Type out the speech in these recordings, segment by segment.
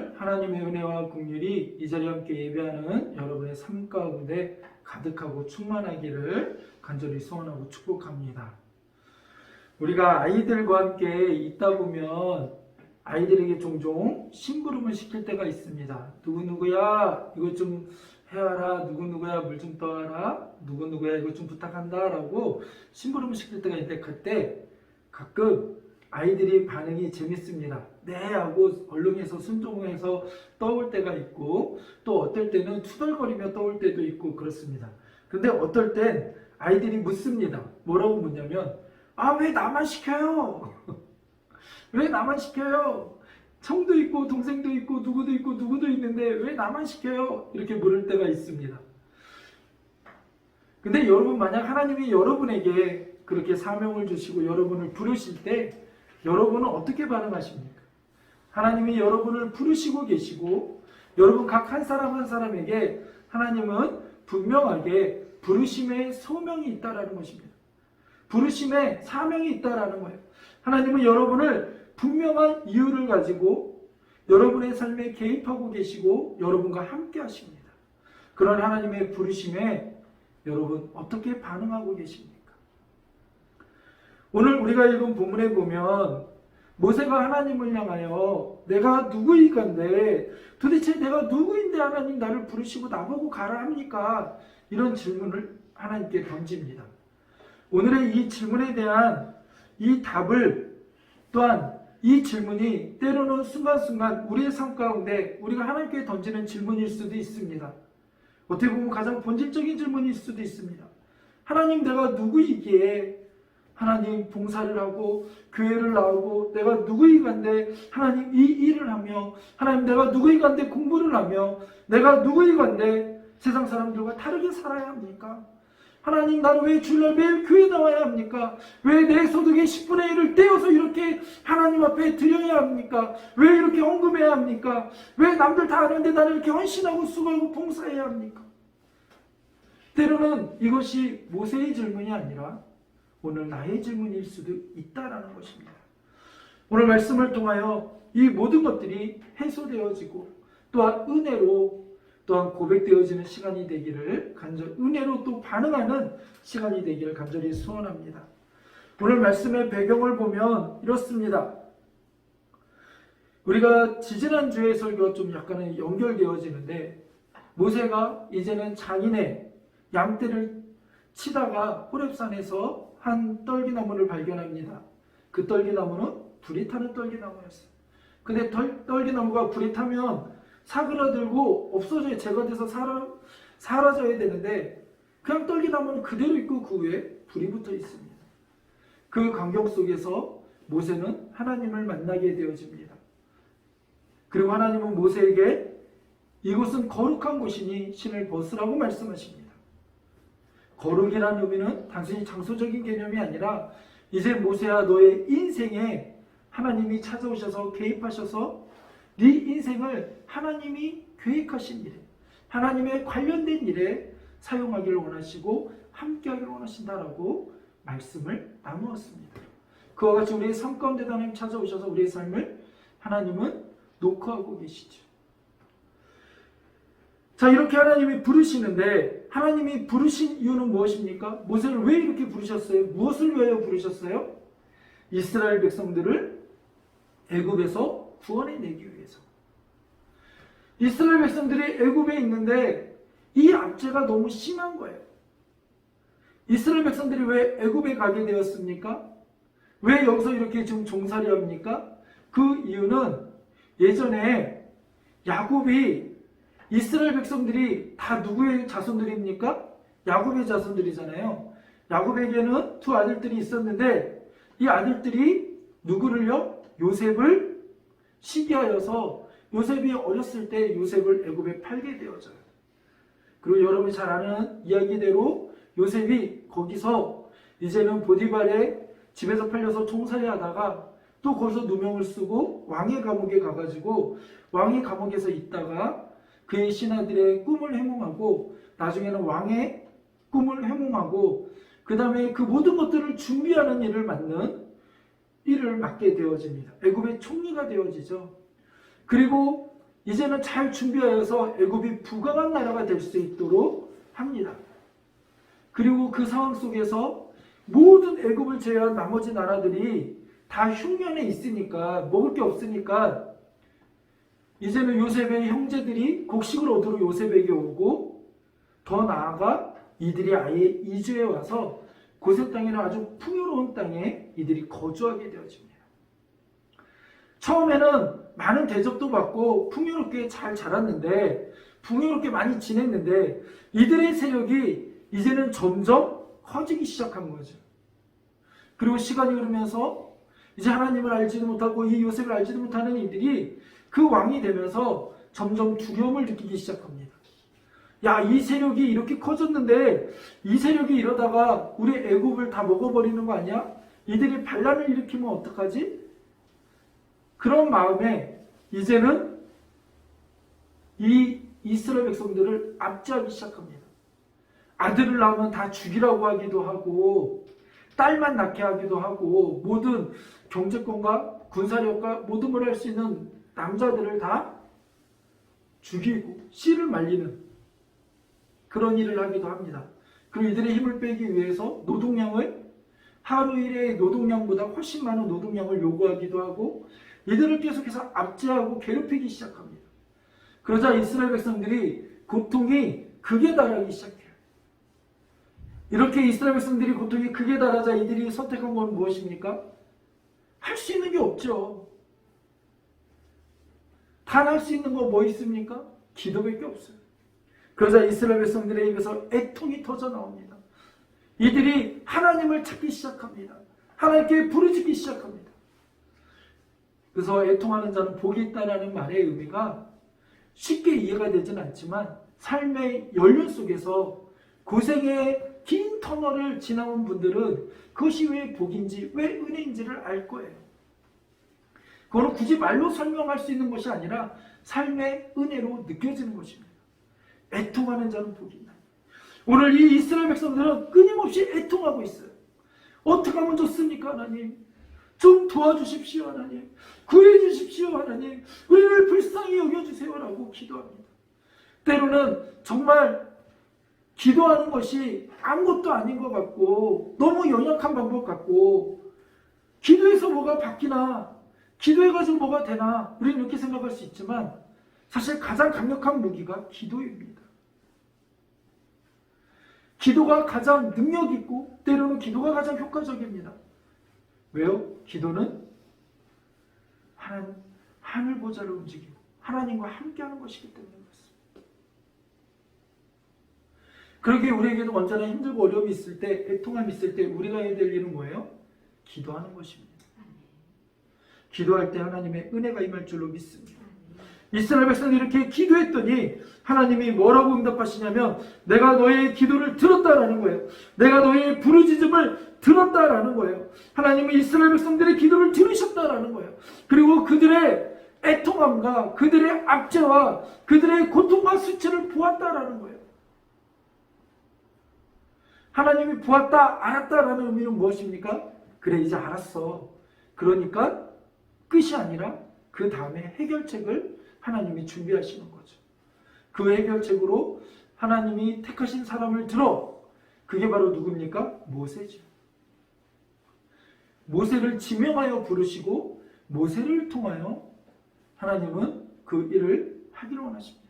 오늘 하나님의 은혜와 긍휼이 이 자리에 함께 예배하는 여러분의 삶 가운데 가득하고 충만하기를 간절히 소원하고 축복합니다. 우리가 아이들과 함께 있다 보면 아이들에게 종종 심부름을 시킬 때가 있습니다. 누구누구야 이것 좀 해와라, 누구누구야 물 좀 떠와라, 누구누구야 이것 좀 부탁한다 라고 심부름을 시킬 때가 있는데 그때 가끔 아이들이 반응이 재밌습니다. 네 하고 얼렁해서 순종해서 떠올 때가 있고 또 어떨 때는 투덜거리며 떠올 때도 있고 그렇습니다. 근데 어떨 땐 아이들이 묻습니다. 뭐라고 묻냐면 왜 나만 시켜요? 왜 나만 시켜요? 형도 있고 동생도 있고 누구도 있는데 왜 나만 시켜요? 이렇게 물을 때가 있습니다. 근데 여러분 만약 하나님이 여러분에게 그렇게 사명을 주시고 여러분을 부르실 때 여러분은 어떻게 반응하십니까? 하나님이 여러분을 부르시고 계시고 여러분 각 한 사람 한 사람에게 하나님은 분명하게 부르심의 소명이 있다라는 것입니다. 부르심의 사명이 있다라는 거예요. 하나님은 여러분을 분명한 이유를 가지고 여러분의 삶에 개입하고 계시고 여러분과 함께 하십니다. 그런 하나님의 부르심에 여러분 어떻게 반응하고 계십니까? 오늘 우리가 읽은 본문에 보면 모세가 하나님을 향하여 내가 누구이간데 도대체 내가 누구인데 하나님 나를 부르시고 나보고 가라 합니까? 이런 질문을 하나님께 던집니다. 오늘의 이 질문에 대한 이 답을 또한 이 질문이 때로는 순간순간 우리의 삶 가운데 우리가 하나님께 던지는 질문일 수도 있습니다. 어떻게 보면 가장 본질적인 질문일 수도 있습니다. 하나님 내가 누구이기에 하나님 봉사를 하고 교회를 나오고 내가 누구이간데 하나님 이 일을 하며 하나님 내가 누구이간데 공부를 하며 내가 누구이간데 세상 사람들과 다르게 살아야 합니까? 하나님 나는 왜 주일날 매일 교회 나와야 합니까? 왜 내 소득의 10분의 1을 떼어서 이렇게 하나님 앞에 드려야 합니까? 왜 이렇게 헌금해야 합니까? 왜 남들 다 하는데 나는 이렇게 헌신하고 수고하고 봉사해야 합니까? 때로는 이것이 모세의 질문이 아니라 오늘 나의 질문일 수도 있다라는 것입니다. 오늘 말씀을 통하여 이 모든 것들이 해소되어지고 또한 은혜로 또한 고백되어지는 시간이 되기를 은혜로 또 반응하는 시간이 되기를 간절히 소원합니다. 오늘 말씀의 배경을 보면 이렇습니다. 우리가 지지난주의 설교와 좀 약간은 연결되어지는데 모세가 이제는 자기네 양떼를 치다가 호렙산에서 한 떨기나무를 발견합니다. 그 떨기나무는 불이 타는 떨기나무였어요. 근데 떨기나무가 불이 타면 사그라들고 없어져야 제거돼서 사라져야 되는데 그냥 떨기나무는 그대로 있고 그 위에 불이 붙어 있습니다. 그 광경 속에서 모세는 하나님을 만나게 되어집니다. 그리고 하나님은 모세에게 이곳은 거룩한 곳이니 신을 벗으라고 말씀하십니다. 거룩이라는 의미는 단순히 장소적인 개념이 아니라 이제 모세야 너의 인생에 하나님이 찾아오셔서 개입하셔서 네 인생을 하나님이 계획하신 일에 하나님의 관련된 일에 사용하기를 원하시고 함께하기를 원하신다라고 말씀을 나누었습니다. 그와 같이 우리의 삶 가운데 하나님 찾아오셔서 우리의 삶을 하나님은 녹화하고 계시죠. 자, 이렇게 하나님이 부르시는데 하나님이 부르신 이유는 무엇입니까? 모세를 왜 이렇게 부르셨어요? 무엇을 위하여 부르셨어요? 이스라엘 백성들을 애굽에서 구원해내기 위해서. 이스라엘 백성들이 애굽에 있는데 이 압제가 너무 심한 거예요. 이스라엘 백성들이 왜 애굽에 가게 되었습니까? 왜 여기서 이렇게 지금 종살이 합니까? 그 이유는 예전에 야곱이 이스라엘 백성들이 다 누구의 자손들입니까? 야곱의 자손들이잖아요. 야곱에게는 두 아들들이 있었는데 이 아들들이 누구를요? 요셉을 시기하여서 요셉이 어렸을 때 요셉을 애굽에 팔게 되어져요. 그리고 여러분이 잘 아는 이야기대로 요셉이 거기서 이제는 보디발의 집에서 팔려서 종살이 하다가 또 거기서 누명을 쓰고 왕의 감옥에 가가지고 왕의 감옥에서 있다가 그의 신하들의 꿈을 해몽하고 나중에는 왕의 꿈을 해몽하고 그 다음에 그 모든 것들을 준비하는 일을 맡게 되어집니다. 애굽의 총리가 되어지죠. 그리고 이제는 잘 준비하여서 애굽이 부강한 나라가 될 수 있도록 합니다. 그리고 그 상황 속에서 모든 애굽을 제외한 나머지 나라들이 다 흉년에 있으니까 먹을 게 없으니까 이제는 요셉의 형제들이 곡식을 얻으러 요셉에게 오고 더 나아가 이들이 아예 이주해 와서 고센 땅에는 아주 풍요로운 땅에 이들이 거주하게 되어집니다. 처음에는 많은 대접도 받고 풍요롭게 잘 자랐는데 풍요롭게 많이 지냈는데 이들의 세력이 이제는 점점 커지기 시작한 거죠. 그리고 시간이 흐르면서 이제 하나님을 알지도 못하고 이 요셉을 알지도 못하는 이들이 그 왕이 되면서 점점 두려움을 느끼기 시작합니다. 야, 이 세력이 이렇게 커졌는데 이 세력이 이러다가 우리 애굽을 다 먹어버리는 거 아니야? 이들이 반란을 일으키면 어떡하지? 그런 마음에 이제는 이 이스라엘 백성들을 압제하기 시작합니다. 아들을 낳으면 다 죽이라고 하기도 하고 딸만 낳게 하기도 하고 모든 경제권과 군사력과 모든 걸 할 수 있는 남자들을 다 죽이고 씨를 말리는 그런 일을 하기도 합니다. 그리고 이들의 힘을 빼기 위해서 노동량을 하루 일의 노동량보다 훨씬 많은 노동량을 요구하기도 하고 이들을 계속해서 압제하고 괴롭히기 시작합니다. 그러자 이스라엘 백성들이 고통이 극에 달하기 시작해요. 이렇게 이스라엘 백성들이 고통이 극에 달하자 이들이 선택한 건 무엇입니까? 할 수 있는 게 없죠. 단 할 수 있는 거 뭐 있습니까? 기도밖에 없어요. 그러자 이스라엘 백성들의 입에서 애통이 터져 나옵니다. 이들이 하나님을 찾기 시작합니다. 하나님께 부르짖기 시작합니다. 그래서 애통하는 자는 복이 있다라는 말의 의미가 쉽게 이해가 되진 않지만 삶의 연륜 속에서 고생의 긴 터널을 지나온 분들은 그것이 왜 복인지 왜 은혜인지를 알 거예요. 그거는 굳이 말로 설명할 수 있는 것이 아니라 삶의 은혜로 느껴지는 것입니다. 애통하는 자는 복이 있다. 오늘 이 이스라엘 백성들은 끊임없이 애통하고 있어요. 어떻게 하면 좋습니까, 하나님? 좀 도와주십시오, 하나님. 구해주십시오, 하나님. 우리를 불쌍히 여겨주세요라고 기도합니다. 때로는 정말 기도하는 것이 아무것도 아닌 것 같고 너무 연약한 방법 같고 기도해서 뭐가 바뀌나 기도해가지고 뭐가 되나 우리는 이렇게 생각할 수 있지만 사실 가장 강력한 무기가 기도입니다. 기도가 가장 능력 있고 때로는 기도가 가장 효과적입니다. 왜요? 기도는 하늘 보좌를 움직이고 하나님과 함께하는 것이기 때문에 그렇습니다. 그러기에 우리에게도 언제나 힘들고 어려움이 있을 때, 애통함이 있을 때 우리가 해야 될 일은 뭐예요? 기도하는 것입니다. 기도할 때 하나님의 은혜가 임할 줄로 믿습니다. 이스라엘 백성들이 이렇게 기도했더니 하나님이 뭐라고 응답하시냐면 내가 너의 기도를 들었다라는 거예요. 내가 너의 부르짖음을 들었다라는 거예요. 하나님이 이스라엘 백성들의 기도를 들으셨다라는 거예요. 그리고 그들의 애통함과 그들의 압제와 그들의 고통과 수치를 보았다라는 거예요. 하나님이 보았다, 알았다라는 의미는 무엇입니까? 그래, 이제 알았어. 그러니까 끝이 아니라 그 다음에 해결책을 하나님이 준비하시는 거죠. 그 해결책으로 하나님이 택하신 사람을 들어. 그게 바로 누굽니까? 모세죠. 모세를 지명하여 부르시고 모세를 통하여 하나님은 그 일을 하기를 원하십니다.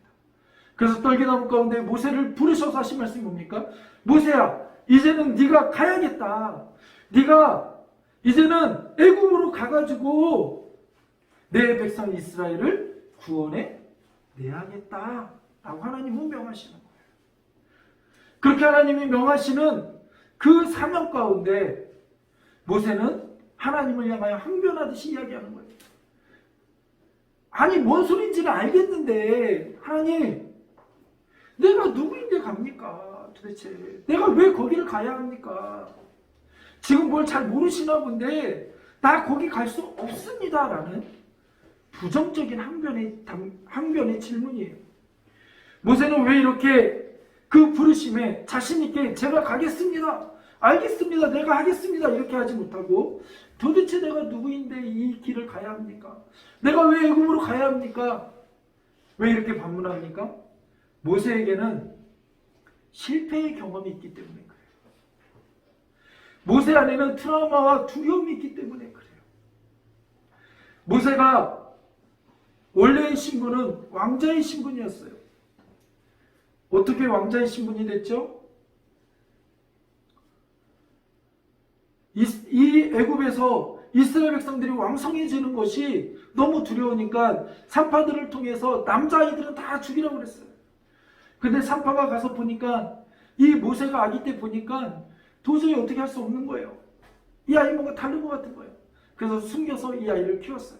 그래서 떨기나무 가운데 모세를 부르셔서 하신 말씀이 뭡니까? 모세야, 이제는 네가 가야겠다. 네가 이제는 애굽으로 가가지고 내 백성 이스라엘을 구원해 내야겠다 라고 하나님은 명하시는 거예요. 그렇게 하나님이 명하시는 그 사명 가운데 모세는 하나님을 향하여 항변하듯이 이야기하는 거예요. 아니 뭔 소리인지는 알겠는데 하나님, 내가 누구인데 갑니까? 도대체 내가 왜 거기를 가야 합니까? 지금 뭘 잘 모르시나 본데 나 거기 갈 수 없습니다 라는 부정적인 항변의 질문이에요. 모세는 왜 이렇게 그 부르심에 자신있게 제가 가겠습니다, 알겠습니다, 내가 하겠습니다 이렇게 하지 못하고 도대체 내가 누구인데 이 길을 가야 합니까? 내가 왜 애굽으로 가야 합니까? 왜 이렇게 반문합니까? 모세에게는 실패의 경험이 있기 때문에 그래요. 모세 안에는 트라우마와 두려움이 있기 때문에 그래요. 모세가 원래의 신분은 왕자의 신분이었어요. 어떻게 왕자의 신분이 됐죠? 이 애굽에서 이스라엘 백성들이 왕성해지는 것이 너무 두려우니까 산파들을 통해서 남자아이들은 다 죽이라고 그랬어요. 근데 산파가 가서 보니까 이 모세가 아기 때 보니까 도저히 어떻게 할 수 없는 거예요. 이 아이 뭔가 다른 것 같은 거예요. 그래서 숨겨서 이 아이를 키웠어요.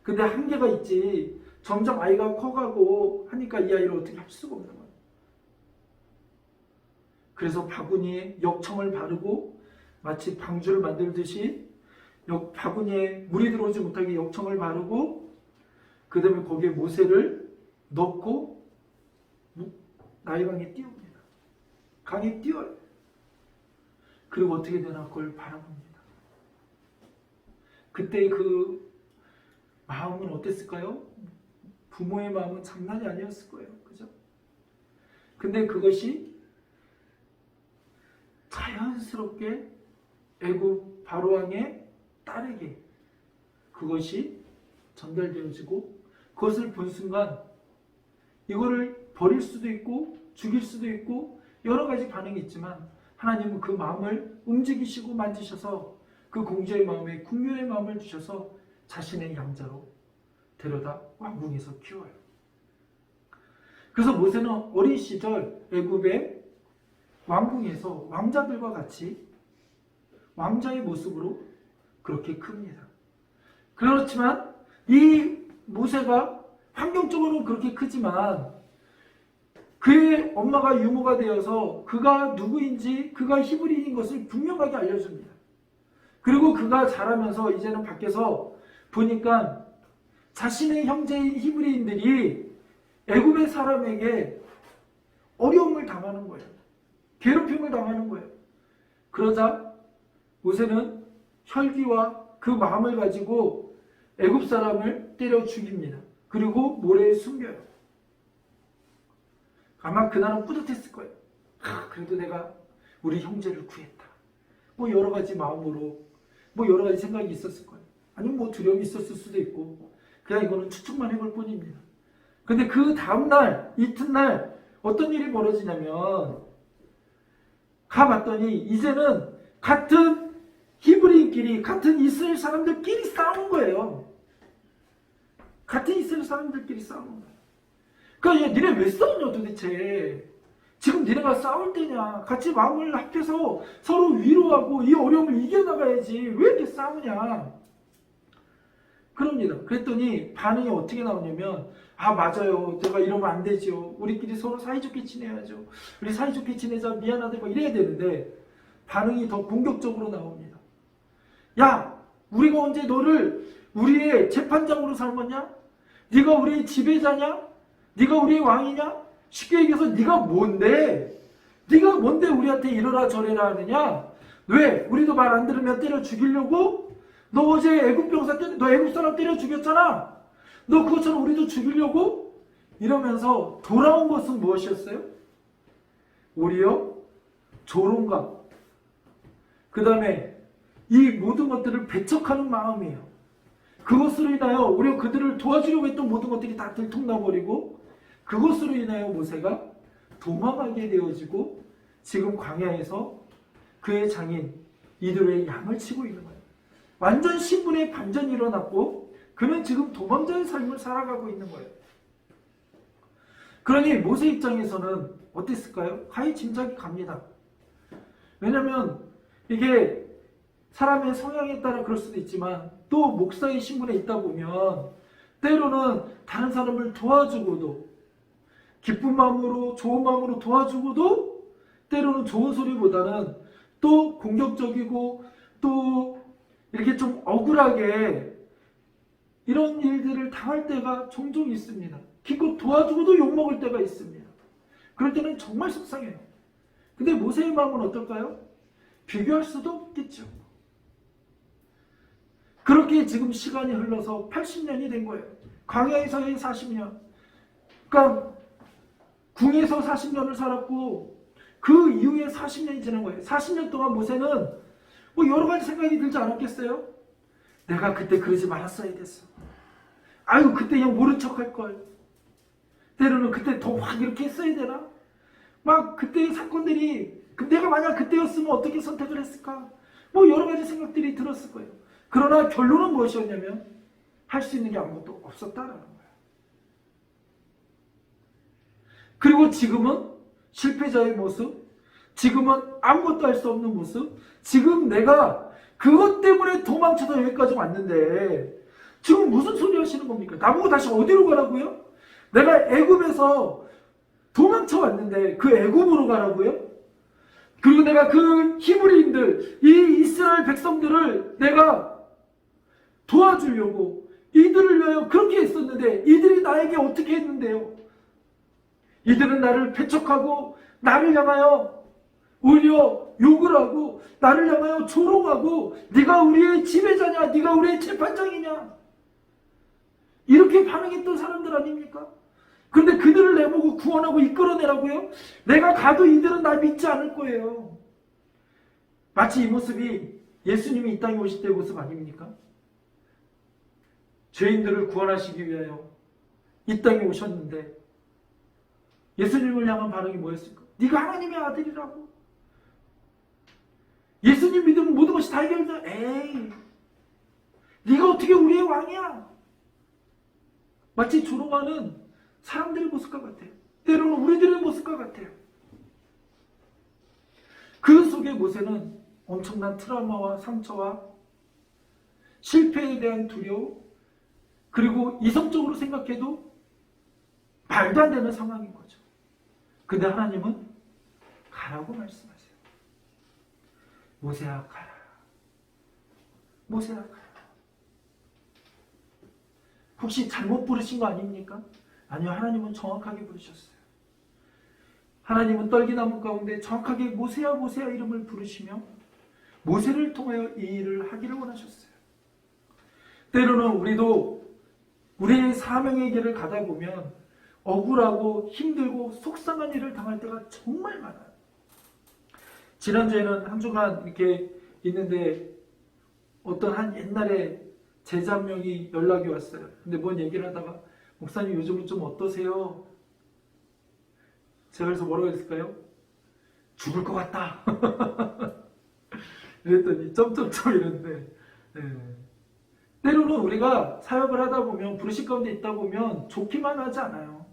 근데 한계가 있지. 점점 아이가 커가고 하니까 이 아이를 어떻게 할 수가 없는 거예요. 그래서 바구니에 역청을 바르고 마치 방주를 만들듯이 바구니에 물이 들어오지 못하게 역청을 바르고 그 다음에 거기에 모세를 넣고 나일강에 띄웁니다. 강에 띄워요. 그리고 어떻게 되나 그걸 바라봅니다. 그때 그 마음은 어땠을까요? 부모의 마음은 장난이 아니었을 거예요. 그죠? 근데 그것이 자연스럽게 애굽 바로왕의 딸에게 그것이 전달되어지고 그것을 본 순간 이거를 버릴 수도 있고 죽일 수도 있고 여러 가지 반응이 있지만 하나님은 그 마음을 움직이시고 만지셔서 그 공주의 마음에 궁유의 마음을 주셔서 자신의 양자로 데려다 왕궁에서 키워요. 그래서 모세는 어린 시절 애굽의 왕궁에서 왕자들과 같이 왕자의 모습으로 그렇게 큽니다. 그렇지만 이 모세가 환경적으로는 그렇게 크지만 그의 엄마가 유모가 되어서 그가 누구인지 그가 히브리인인 것을 분명하게 알려줍니다. 그리고 그가 자라면서 이제는 밖에서 보니까 자신의 형제인 히브리인들이 애굽의 사람에게 어려움을 당하는 거예요. 괴롭힘을 당하는 거예요. 그러자 모세는 혈기와 그 마음을 가지고 애굽 사람을 때려 죽입니다. 그리고 모래에 숨겨요. 아마 그날은 뿌듯했을 거예요. 그래도 내가 우리 형제를 구했다. 뭐 여러 가지 마음으로 뭐 여러 가지 생각이 있었을 거예요. 아니면 뭐 두려움이 있었을 수도 있고 그냥 이거는 추측만 해볼 뿐입니다. 근데 그 다음날 이튿날 어떤 일이 벌어지냐면 가봤더니 이제는 같은 히브리인끼리 같은 이스라엘 사람들끼리 싸우는 거예요. 같은 이스라엘 사람들끼리 싸우는 거예요. 그러니까 니네 왜 싸우냐 도대체. 지금 니네가 싸울 때냐. 같이 마음을 합해서 서로 위로하고 이 어려움을 이겨나가야지. 왜 이렇게 싸우냐. 그럽니다. 그랬더니 반응이 어떻게 나오냐면 맞아요. 제가 이러면 안 되죠. 우리끼리 서로 사이좋게 지내야죠. 우리 사이좋게 지내자. 미안하다. 막 이래야 되는데 반응이 더 공격적으로 나옵니다. 야, 우리가 언제 너를 우리의 재판장으로 삼았냐? 네가 우리의 지배자냐? 네가 우리의 왕이냐? 쉽게 얘기해서 네가 뭔데? 네가 뭔데 우리한테 이러라 저래라 하느냐? 왜? 우리도 말 안 들으면 때려 죽이려고? 너 어제 애굽 병사 너 애굽 사람 때려 죽였잖아. 너 그것처럼 우리도 죽이려고? 이러면서 돌아온 것은 무엇이었어요? 오히려 조롱감. 그 다음에 이 모든 것들을 배척하는 마음이에요. 그것으로 인하여 오히려 그들을 도와주려고 했던 모든 것들이 다 들통나버리고 그것으로 인하여 모세가 도망하게 되어지고 지금 광야에서 그의 장인 이드로의 양을 치고 있는 거예요. 완전 신분의 반전이 일어났고 그는 지금 도망자의 삶을 살아가고 있는 거예요. 그러니 모세 입장에서는 어땠을까요? 가히 짐작이 갑니다. 왜냐하면 이게 사람의 성향에 따라 그럴 수도 있지만 또 목사의 신분에 있다 보면 때로는 다른 사람을 도와주고도 기쁜 마음으로 좋은 마음으로 도와주고도 때로는 좋은 소리보다는 또 공격적이고 또 이렇게 좀 억울하게 이런 일들을 당할 때가 종종 있습니다. 기껏 도와주고도 욕먹을 때가 있습니다. 그럴 때는 정말 속상해요. 근데 모세의 마음은 어떨까요? 비교할 수도 없겠죠. 그렇게 지금 시간이 흘러서 80년이 된 거예요. 광야에서의 40년. 그러니까 궁에서 40년을 살았고 그 이후에 40년이 지난 거예요. 40년 동안 모세는 뭐 여러 가지 생각이 들지 않았겠어요? 내가 그때 그러지 말았어야 됐어. 아유 그때 그냥 모른 척 할걸. 때로는 그때 더 확 이렇게 했어야 되나? 막 그때의 사건들이 내가 만약 그때였으면 어떻게 선택을 했을까? 뭐 여러 가지 생각들이 들었을 거예요. 그러나 결론은 무엇이었냐면 할 수 있는 게 아무것도 없었다라는 거예요. 그리고 지금은 실패자의 모습, 지금은 아무것도 할 수 없는 모습, 지금 내가 그것 때문에 도망쳐서 여기까지 왔는데 지금 무슨 소리 하시는 겁니까? 나보고 다시 어디로 가라고요? 내가 애굽에서 도망쳐 왔는데 그 애굽으로 가라고요? 그리고 내가 그 히브리인들, 이 이스라엘 백성들을 내가 도와주려고 이들을 위하여 그렇게 했었는데 이들이 나에게 어떻게 했는데요? 이들은 나를 배척하고 나를 향하여 오히려 욕을 하고 나를 향하여 조롱하고 네가 우리의 지배자냐, 네가 우리의 재판장이냐, 이렇게 반응했던 사람들 아닙니까? 그런데 그들을 내보고 구원하고 이끌어내라고요? 내가 가도 이들은 날 믿지 않을 거예요. 마치 이 모습이 예수님이 이 땅에 오실 때의 모습 아닙니까? 죄인들을 구원하시기 위하여 이 땅에 오셨는데 예수님을 향한 반응이 뭐였을까? 네가 하나님의 아들이라고? 예수님 믿으면 모든 것이 다 해결돼. 에이, 네가 어떻게 우리의 왕이야? 마치 조롱하는 사람들의 모습과 같아요. 때로는 우리들의 모습과 같아요. 그 속에 모세는 엄청난 트라우마와 상처와 실패에 대한 두려움, 그리고 이성적으로 생각해도 말도 안 되는 상황인 거죠. 근데 하나님은 가라고 말씀하세요. 모세야 가라. 모세야 가라. 혹시 잘못 부르신 거 아닙니까? 아니요, 하나님은 정확하게 부르셨어요. 하나님은 떨기나무 가운데 정확하게 모세야 모세야 이름을 부르시며 모세를 통하여 이 일을 하기를 원하셨어요. 때로는 우리도 우리의 사명의 길을 가다 보면 억울하고 힘들고 속상한 일을 당할 때가 정말 많아요. 지난주에는 한 주간 이렇게 있는데 어떤 한 옛날에 제자 한 명이 연락이 왔어요. 근데 뭔 얘기를 하다가 목사님 요즘은 좀 어떠세요? 제가 그래서 뭐라고 했을까요? 죽을 것 같다. 이랬더니 점점점 이랬는데 때로는 우리가 사역을 하다 보면 부르심 가운데 있다 보면 좋기만 하지 않아요.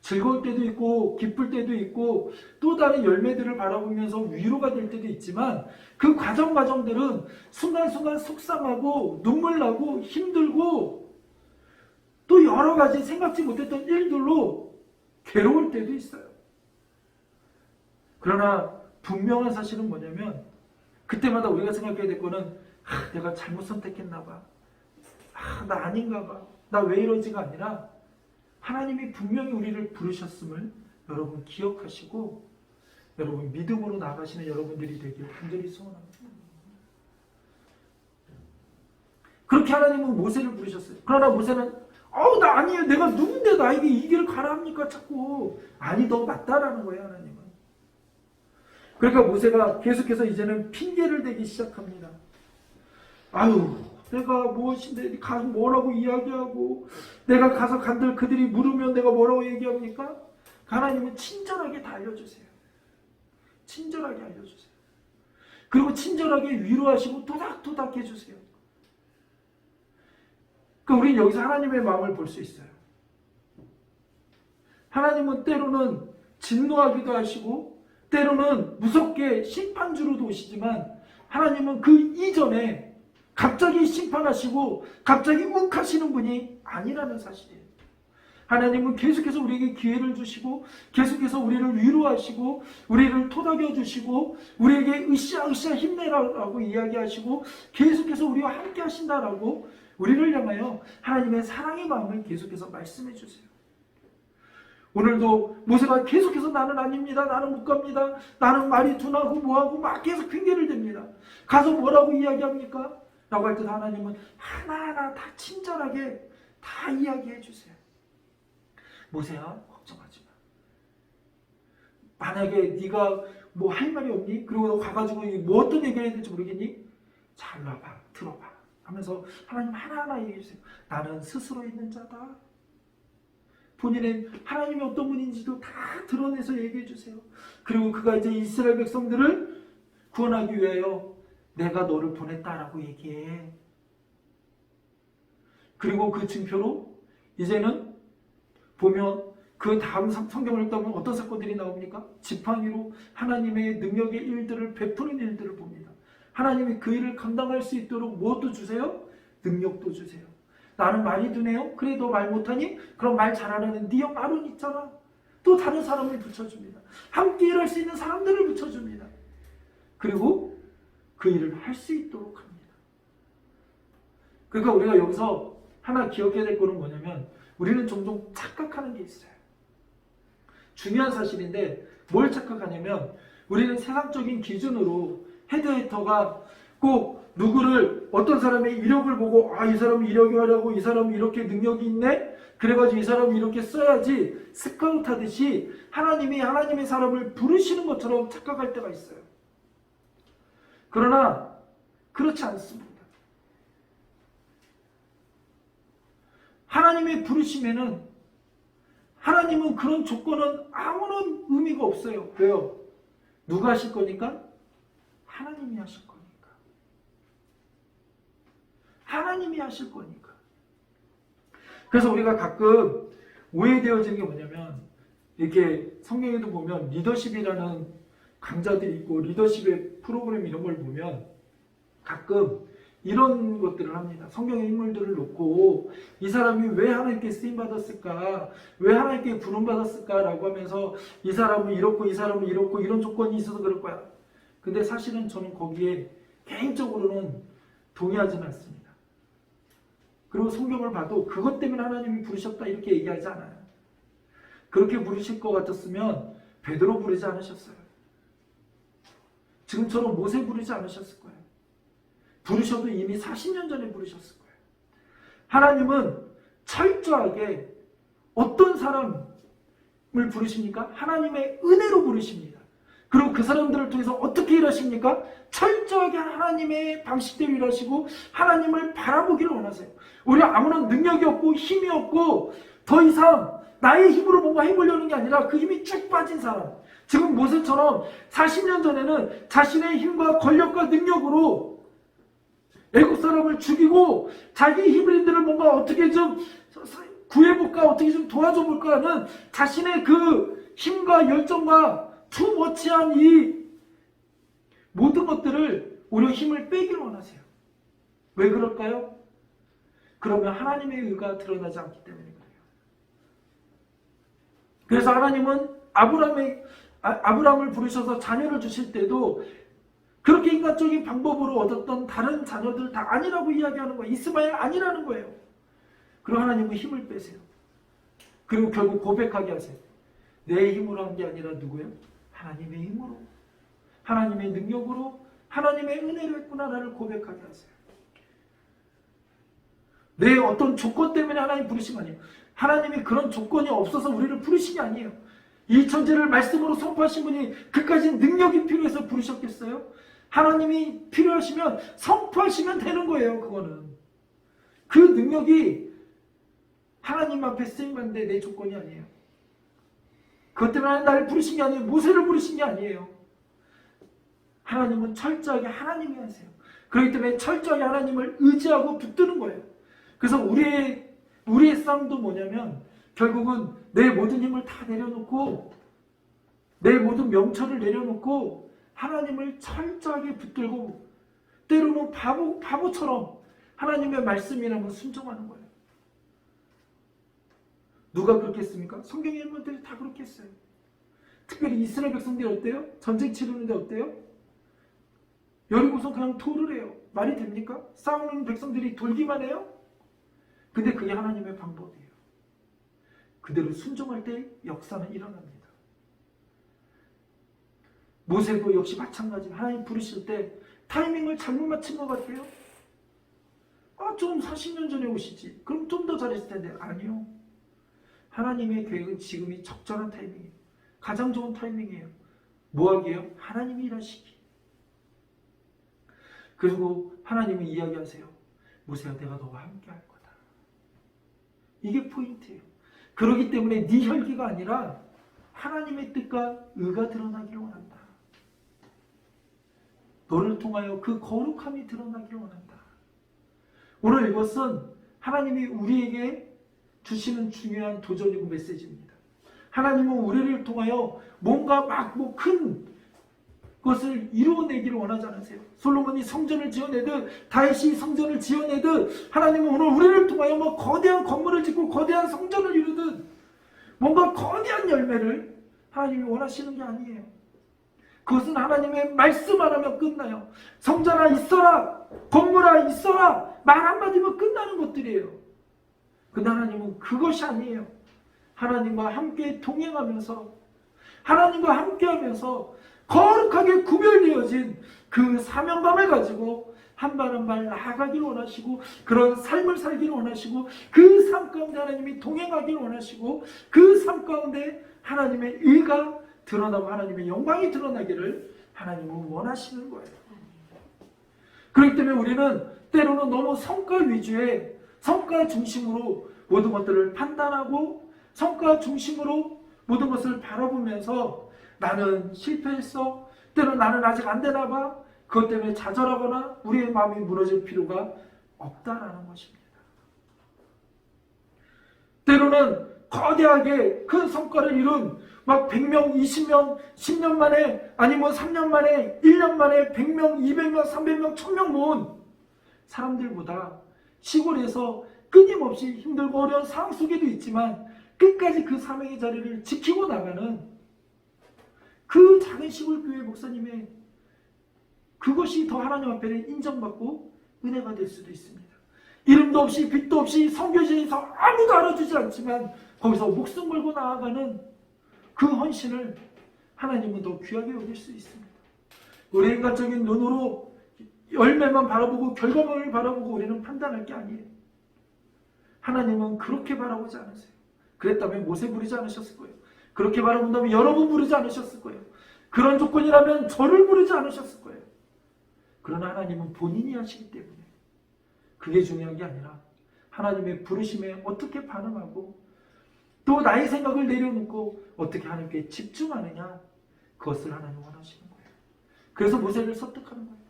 즐거울 때도 있고 기쁠 때도 있고 또 다른 열매들을 바라보면서 위로가 될 때도 있지만 그 과정들은 순간순간 속상하고 눈물 나고 힘들고 또 여러 가지 생각지 못했던 일들로 괴로울 때도 있어요. 그러나 분명한 사실은 뭐냐면 그때마다 우리가 생각해야 될 거는 내가 잘못 선택했나 봐. 나 아닌가 봐. 나 왜 이러지가 아니라 하나님이 분명히 우리를 부르셨음을 여러분 기억하시고 여러분 믿음으로 나가시는 여러분들이 되길 간절히 소원합니다. 그렇게 하나님은 모세를 부르셨어요. 그러나 모세는 나 아니에요. 내가 누군데 나에게 이 길을 가라 합니까? 자꾸. 아니 너 맞다라는 거예요. 하나님은. 그러니까 모세가 계속해서 이제는 핑계를 대기 시작합니다. 아유 내가 무엇인데 가서 뭐라고 이야기하고 내가 가서 간들 그들이 물으면 내가 뭐라고 얘기합니까? 하나님은 친절하게 다 알려주세요. 친절하게 알려주세요. 그리고 친절하게 위로하시고 토닥토닥 해주세요. 그러니까 우리는 여기서 하나님의 마음을 볼 수 있어요. 하나님은 때로는 진노하기도 하시고 때로는 무섭게 심판주로도 오시지만 하나님은 그 이전에 갑자기 심판하시고 갑자기 욱하시는 분이 아니라는 사실이에요. 하나님은 계속해서 우리에게 기회를 주시고 계속해서 우리를 위로하시고 우리를 토닥여 주시고 우리에게 으쌰으쌰 힘내라고 이야기하시고 계속해서 우리와 함께 하신다라고 우리를 향하여 하나님의 사랑의 마음을 계속해서 말씀해 주세요. 오늘도 모세가 계속해서 나는 아닙니다. 나는 못 갑니다. 나는 말이 둔하고 뭐하고 막 계속 핑계를 댑니다. 가서 뭐라고 이야기합니까? 라고 할 때 하나님은 하나하나 다 친절하게 다 이야기해 주세요. 모세야, 걱정하지 마. 만약에 네가 뭐 할 말이 없니? 그리고 너 가가지고 뭐 어떤 얘기를 해야 될지 모르겠니? 잘 와봐, 들어봐 하면서 하나님 하나하나 얘기해 주세요. 나는 스스로 있는 자다. 본인의 하나님이 어떤 분인지도 다 드러내서 얘기해 주세요. 그리고 그가 이제 이스라엘 백성들을 구원하기 위하여 내가 너를 보냈다라고 얘기해. 그리고 그 증표로 이제는 보면 그 다음 성경을 읽다 보면 어떤 사건들이 나옵니까? 지팡이로 하나님의 능력의 일들을 베푸는 일들을 봅니다. 하나님이 그 일을 감당할 수 있도록 무엇도 주세요? 능력도 주세요. 나는 말이 두네요? 그래 너 말 못하니? 그럼 말 잘하는 네 형 아론 있잖아. 또 다른 사람을 붙여줍니다. 함께 일할 수 있는 사람들을 붙여줍니다. 그리고 그 일을 할 수 있도록 합니다. 그러니까 우리가 여기서 하나 기억해야 될 거는 뭐냐면 우리는 종종 착각하는 게 있어요. 중요한 사실인데 뭘 착각하냐면 우리는 세상적인 기준으로 헤드헤이터가 꼭 누구를 어떤 사람의 이력을 보고 이 사람은 이력이 화려하고 이 사람은 이렇게 능력이 있네? 그래가지고 이 사람은 이렇게 써야지 스카우트 하듯이 하나님이 하나님의 사람을 부르시는 것처럼 착각할 때가 있어요. 그러나 그렇지 않습니다. 하나님의 부르심에는 하나님은 그런 조건은 아무런 의미가 없어요. 왜요? 누가 하실 거니까? 하나님이 하실 거니까. 하나님이 하실 거니까. 그래서 우리가 가끔 오해되어지는 게 뭐냐면 이렇게 성경에도 보면 리더십이라는 강좌들이 있고 리더십의 프로그램 이런 걸 보면 가끔 이런 것들을 합니다. 성경의 인물들을 놓고 이 사람이 왜 하나님께 쓰임받았을까? 왜 하나님께 부름받았을까? 라고 하면서 이 사람은 이렇고 이 사람은 이렇고 이런 조건이 있어서 그럴 거야. 근데 사실은 저는 거기에 개인적으로는 동의하지는 않습니다. 그리고 성경을 봐도 그것 때문에 하나님이 부르셨다 이렇게 얘기하지 않아요. 그렇게 부르실 것 같았으면 베드로 부르지 않으셨어요. 지금처럼 모세 부르지 않으셨을 거예요. 부르셔도 이미 40년 전에 부르셨을 거예요. 하나님은 철저하게 어떤 사람을 부르십니까? 하나님의 은혜로 부르십니다. 그리고 그 사람들을 통해서 어떻게 일하십니까? 철저하게 하나님의 방식대로 일하시고 하나님을 바라보기를 원하세요. 우리가 아무런 능력이 없고 힘이 없고 더 이상 나의 힘으로 뭔가 해보려는 게 아니라 그 힘이 쭉 빠진 사람. 지금 모세처럼 40년 전에는 자신의 힘과 권력과 능력으로 애국 사람을 죽이고 자기 히브리인들을 뭔가 어떻게 좀 구해볼까 어떻게 좀 도와줘볼까 하는 자신의 그 힘과 열정과 투머치한 이 모든 것들을 오히려 힘을 빼기를 원하세요. 왜 그럴까요? 그러면 하나님의 의가 드러나지 않기 때문에 그래요. 그래서 하나님은 아브라함을 부르셔서 자녀를 주실 때도 그렇게 인간적인 방법으로 얻었던 다른 자녀들 다 아니라고 이야기하는 거예요. 이스마엘 아니라는 거예요. 그리고 하나님은 힘을 빼세요. 그리고 결국 고백하게 하세요. 내 힘으로 한 게 아니라 누구예요? 하나님의 힘으로, 하나님의 능력으로, 하나님의 은혜로 했구나라를 고백하게 하세요. 내 어떤 조건 때문에 하나님 부르신 거 아니에요. 하나님이 그런 조건이 없어서 우리를 부르신 게 아니에요. 이 천지를 말씀으로 선포하신 분이 그까지 능력이 필요해서 부르셨겠어요? 하나님이 필요하시면 선포하시면 되는 거예요. 그거는 그 능력이 하나님 앞에 쓰임받는데 내 조건이 아니에요. 그것 때문에 나를 부르신 게 아니에요. 모세를 부르신 게 아니에요. 하나님은 철저하게 하나님이 하세요. 그렇기 때문에 철저하게 하나님을 의지하고 붙드는 거예요. 그래서 우리의 싸움도 뭐냐면 결국은 내 모든 힘을 다 내려놓고 내 모든 명철을 내려놓고 하나님을 철저하게 붙들고 때로는 바보처럼 하나님의 말씀이라면 순종하는 거예요. 누가 그렇게 했습니까? 성경의 인물들이 다 그렇게 했어요. 특별히 이스라엘 백성들이 어때요? 전쟁 치르는데 어때요? 여리고서 그냥 돌을 해요. 말이 됩니까? 싸우는 백성들이 돌기만 해요? 근데 그게 하나님의 방법이에요. 그대로 순종할 때 역사는 일어납니다. 모세도 역시 마찬가지. 하나님 부르실 때 타이밍을 잘못 맞춘 것 같아요. 좀 40년 전에 오시지. 그럼 좀 더 잘했을 텐데. 아니요. 하나님의 계획은 지금이 적절한 타이밍이에요. 가장 좋은 타이밍이에요. 뭐 하기요? 하나님이 일하시기. 그리고 하나님이 이야기하세요. 모세야, 내가 너와 함께 할 거다. 이게 포인트예요. 그렇기 때문에 네 혈기가 아니라 하나님의 뜻과 의가 드러나기를 원한다. 너를 통하여 그 거룩함이 드러나기를 원한다. 오늘 이것은 하나님이 우리에게 주시는 중요한 도전이고 메시지입니다. 하나님은 우리를 통하여 뭔가 큰 것을 이루어내기를 원하지 않으세요. 솔로몬이 성전을 지어내듯 다윗이 성전을 지어내듯 하나님은 오늘 우리를 통하여 거대한 건물을 짓고 거대한 성전을 이루듯 뭔가 거대한 열매를 하나님이 원하시는 게 아니에요. 그것은 하나님의 말씀 안 하면 끝나요. 성전아 있어라, 건물아 있어라, 말 한마디면 끝나는 것들이에요. 근데 하나님은 그것이 아니에요. 하나님과 함께 동행하면서 하나님과 함께하면서 거룩하게 구별되어진 그 사명감을 가지고 한 발 한 발 나아가기를 원하시고 그런 삶을 살기를 원하시고 그 삶 가운데 하나님이 동행하기를 원하시고 그 삶 가운데 하나님의 의가 드러나고 하나님의 영광이 드러나기를 하나님은 원하시는 거예요. 그렇기 때문에 우리는 때로는 너무 성과 위주의 성과 중심으로 모든 것들을 판단하고 성과 중심으로 모든 것을 바라보면서 나는 실패했어, 때로는 나는 아직 안 되나 봐, 그것 때문에 좌절하거나 우리의 마음이 무너질 필요가 없다라는 것입니다. 때로는 거대하게 큰 성과를 이룬 100명, 20명, 10년 만에 아니면 3년 만에, 1년 만에 100명, 200명, 300명, 1000명 모은 사람들보다 시골에서 끊임없이 힘들고 어려운 상황 속에도 있지만 끝까지 그 사명의 자리를 지키고 나가는 그 작은 시골교회 목사님의 그것이 더 하나님 앞에는 인정받고 은혜가 될 수도 있습니다. 이름도 없이 빛도 없이 선교지에서 아무도 알아주지 않지만 거기서 목숨 걸고 나아가는 그 헌신을 하나님은 더 귀하게 여길 수 있습니다. 우리 인간적인 눈으로 열매만 바라보고 결과물을 바라보고 우리는 판단할 게 아니에요. 하나님은 그렇게 바라보지 않으세요. 그랬다면 모세 부르지 않으셨을 거예요. 그렇게 바라본다면 여러분 부르지 않으셨을 거예요. 그런 조건이라면 저를 부르지 않으셨을 거예요. 그러나 하나님은 본인이 하시기 때문에 그게 중요한 게 아니라 하나님의 부르심에 어떻게 반응하고 또 나의 생각을 내려놓고 어떻게 하나님께 집중하느냐, 그것을 하나님 원하시는 거예요. 그래서 모세를 설득하는 거예요.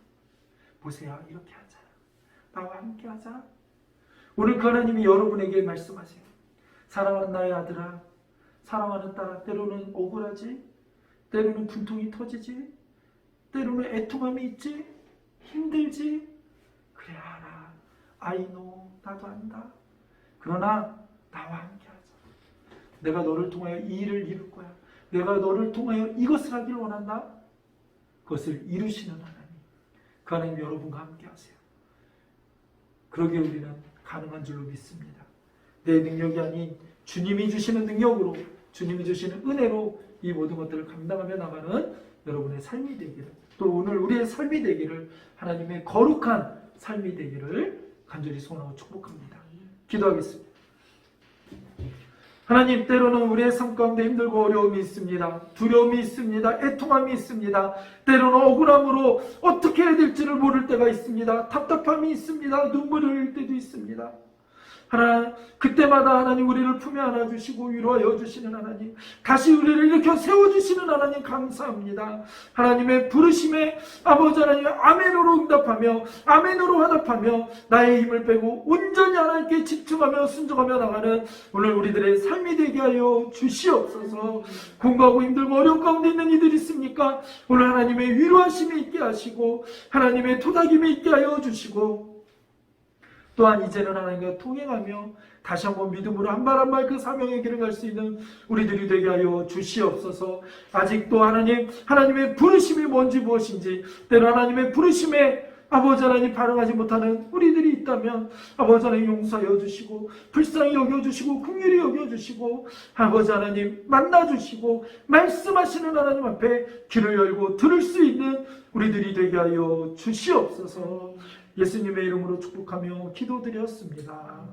모세야, 이렇게 하자. 나와 함께 하자. 오늘 그 하나님이 여러분에게 말씀하세요. 사랑하는 나의 아들아, 사랑하는 딸아, 때로는 억울하지, 때로는 분통이 터지지, 때로는 애통함이 있지, 힘들지. 그래, 알아. I know. 나도 안다. 그러나 나와 함께 하자. 내가 너를 통하여 이 일을 이룰 거야. 내가 너를 통하여 이것을 하기를 원한다. 그것을 이루시는 하나님. 그 하나님 여러분과 함께 하세요. 그러기에 우리는 가능한 줄로 믿습니다. 내 능력이 아닌 주님이 주시는 능력으로, 주님이 주시는 은혜로 이 모든 것들을 감당하며 나가는 여러분의 삶이 되기를, 또 오늘 우리의 삶이 되기를, 하나님의 거룩한 삶이 되기를 간절히 소원하고 축복합니다. 기도하겠습니다. 하나님, 때로는 우리의 삶 가운데 힘들고 어려움이 있습니다. 두려움이 있습니다. 애통함이 있습니다. 때로는 억울함으로 어떻게 해야 될지를 모를 때가 있습니다. 답답함이 있습니다. 눈물을 흘릴 때도 있습니다. 하나님, 그때마다 하나님 우리를 품에 안아주시고 위로하여 주시는 하나님, 다시 우리를 일으켜 세워주시는 하나님 감사합니다. 하나님의 부르심에 아버지 하나님 아멘으로 응답하며 아멘으로 화답하며 나의 힘을 빼고 온전히 하나님께 집중하며 순종하며 나가는 오늘 우리들의 삶이 되게 하여 주시옵소서. 공고하고 힘들고 어려운 가운데 있는 이들이 있습니까? 오늘 하나님의 위로하심이 있게 하시고 하나님의 토닥임이 있게 하여 주시고, 또한 이제는 하나님과 통행하며 다시 한번 믿음으로 한 발 한 발 그 사명의 길을 갈 수 있는 우리들이 되게 하여 주시옵소서. 아직도 하나님의 부르심이 뭔지 무엇인지, 때로 하나님의 부르심에 아버지 하나님 반응하지 못하는 우리들이 있다면 아버지 하나님 용서하여 주시고 불쌍히 여겨주시고 긍휼히 여겨주시고 아버지 하나님 만나주시고 말씀하시는 하나님 앞에 귀를 열고 들을 수 있는 우리들이 되게 하여 주시옵소서. 예수님의 이름으로 축복하며 기도드렸습니다.